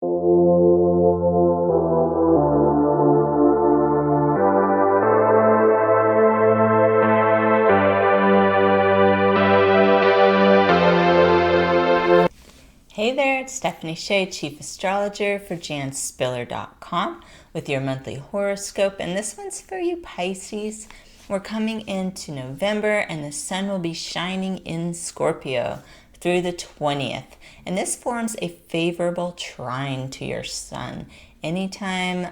Hey there, it's Stephanie Shea, Chief Astrologer for janspiller.com with your monthly horoscope, and this one's for you Pisces. We're coming into November and the sun will be shining in Scorpio through the 20th, and this forms a favorable trine to your sun. Anytime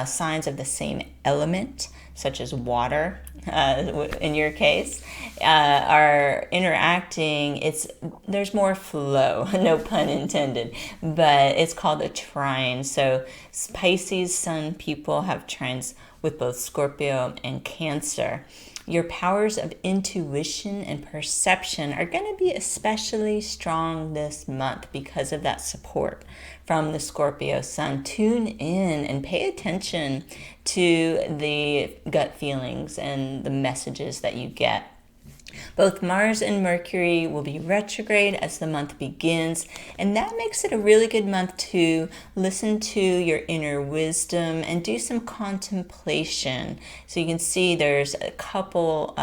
signs of the same element, such as water, in your case, are interacting, there's more flow, no pun intended, but it's called a trine. So Pisces sun people have trines with both Scorpio and Cancer. Your powers of intuition and perception are going to be especially strong this month because of that support from the Scorpio sun. Tune in and pay attention to the gut feelings and the messages that you get. Both Mars and Mercury will be retrograde as the month begins, and that makes it a really good month to listen to your inner wisdom and do some contemplation. So you can see there's a couple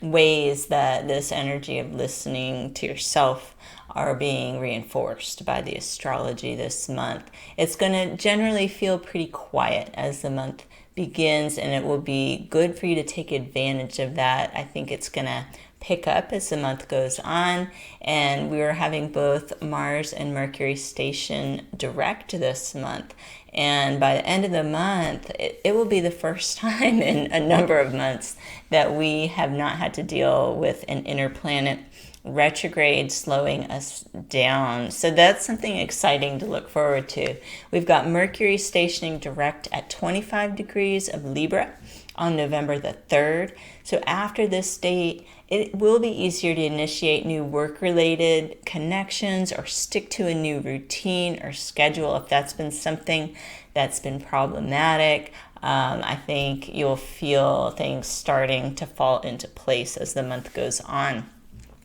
ways that this energy of listening to yourself are being reinforced by the astrology this month. It's going to generally feel pretty quiet as the month begins, and it will be good for you to take advantage of that. I think it's going to pick up as the month goes on, and we are having both Mars and Mercury station direct this month, and by the end of the month it will be the first time in a number of months that we have not had to deal with an inner planet retrograde slowing us down. So that's something exciting to look forward to. We've got Mercury stationing direct at 25 degrees of Libra on November the 3rd. So after this date, it will be easier to initiate new work-related connections or stick to a new routine or schedule if that's been something that's been problematic. I think you'll feel things starting to fall into place as the month goes on.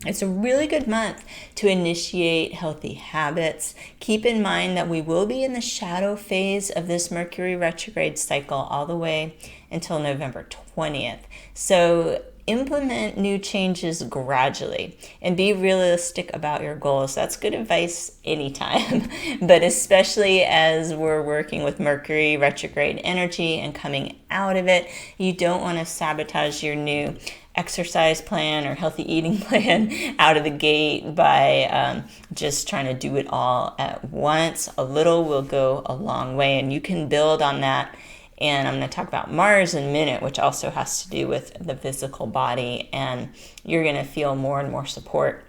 It's a really good month to initiate healthy habits. Keep in mind that we will be in the shadow phase of this Mercury retrograde cycle all the way until November 20th. So implement new changes gradually and be realistic about your goals. That's good advice anytime, but especially as we're working with Mercury retrograde energy and coming out of it, you don't want to sabotage your new exercise plan or healthy eating plan out of the gate by just trying to do it all at once. A little will go a long way, and you can build on that. And I'm going to talk about Mars in a minute, which also has to do with the physical body, and you're going to feel more and more support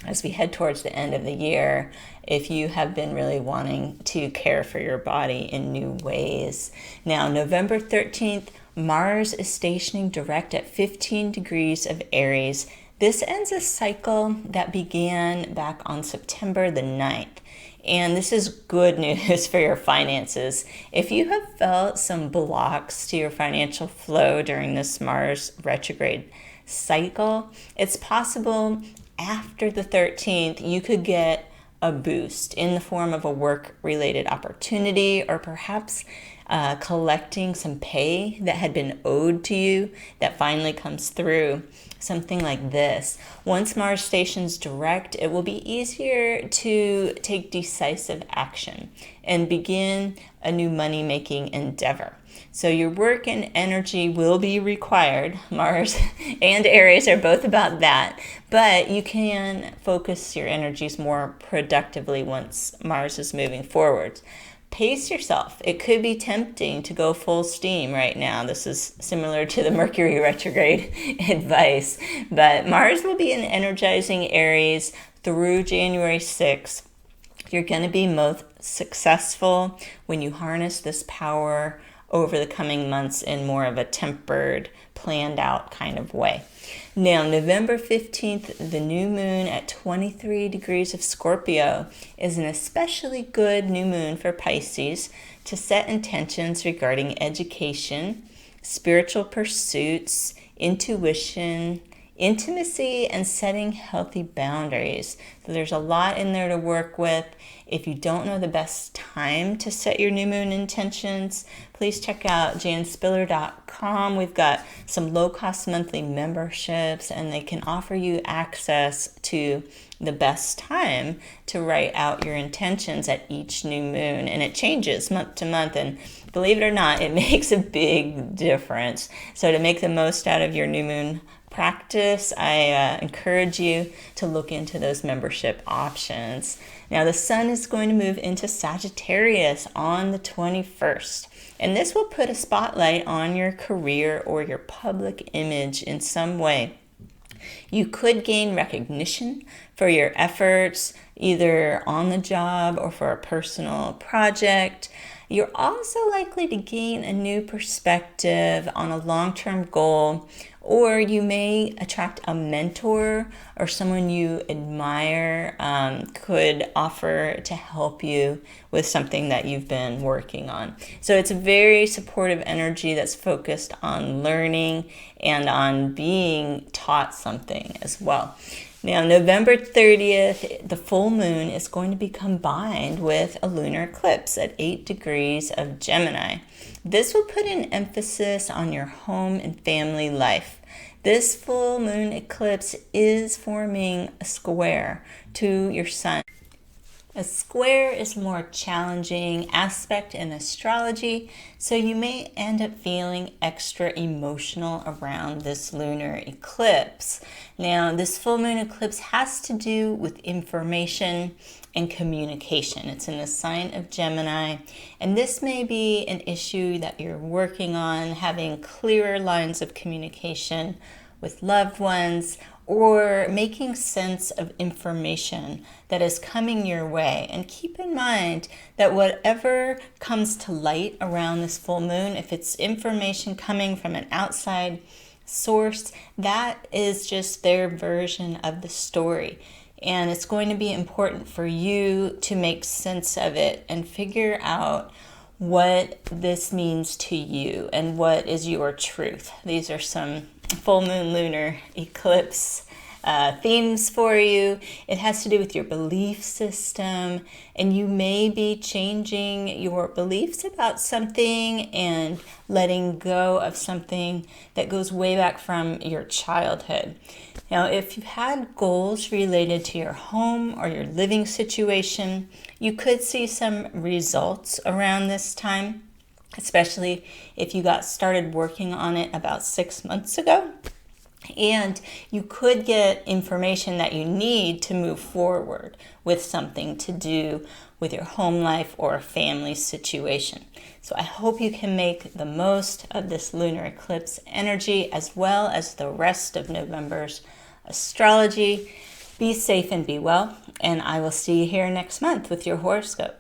as we head towards the end of the year if you have been really wanting to care for your body in new ways. Now, November 13th, Mars is stationing direct at 15 degrees of Aries. This ends a cycle that began back on September the 9th. And this is good news for your finances. If you have felt some blocks to your financial flow during this Mars retrograde cycle, it's possible after the 13th you could get a boost in the form of a work-related opportunity, or perhaps collecting some pay that had been owed to you that finally comes through. Something like this. Once Mars stations direct, it will be easier to take decisive action and begin a new money-making endeavor. So your work and energy will be required. Mars and Aries are both about that, but you can focus your energies more productively once Mars is moving forward. Pace yourself. It could be tempting to go full steam right now. This is similar to the Mercury retrograde advice, but Mars will be in energizing Aries through January 6th. You're going to be most successful when you harness this power over the coming months in more of a tempered, planned out kind of way. Now, November 15th, the new moon at 23 degrees of Scorpio is an especially good new moon for Pisces to set intentions regarding education, spiritual pursuits, intuition, intimacy, and setting healthy boundaries. So there's a lot in there to work with. If you don't know the best time to set your new moon intentions, please check out janspiller.com. We've got some low-cost monthly memberships, and they can offer you access to the best time to write out your intentions at each new moon. And it changes month to month, and believe it or not, it makes a big difference. So to make the most out of your new moon practice, I encourage you to look into those membership options. Now, the sun is going to move into Sagittarius on the 21st, and this will put a spotlight on your career or your public image in some way. You could gain recognition for your efforts, either on the job or for a personal project. You're also likely to gain a new perspective on a long-term goal, or you may attract a mentor or someone you admire could offer to help you with something that you've been working on. So it's a very supportive energy that's focused on learning and on being taught something as well. Now, November 30th, the full moon is going to be combined with a lunar eclipse at 8 degrees of Gemini. This will put an emphasis on your home and family life. This full moon eclipse is forming a square to your sun. A square is a more challenging aspect in astrology, so you may end up feeling extra emotional around this lunar eclipse. Now, this full moon eclipse has to do with information and communication. It's in the sign of Gemini, and this may be an issue that you're working on, having clearer lines of communication with loved ones, or making sense of information that is coming your way. And keep in mind that whatever comes to light around this full moon, if it's information coming from an outside source, that is just their version of the story. And it's going to be important for you to make sense of it and figure out what this means to you and what is your truth. These are some full moon lunar eclipse themes for you. It has to do with your belief system, and you may be changing your beliefs about something and letting go of something that goes way back from your childhood. Now, if you've had goals related to your home or your living situation, you could see some results around this time, especially if you got started working on it about 6 months ago. And you could get information that you need to move forward with something to do with your home life or family situation. So I hope you can make the most of this lunar eclipse energy as well as the rest of November's astrology. Be safe and be well, and I will see you here next month with your horoscope.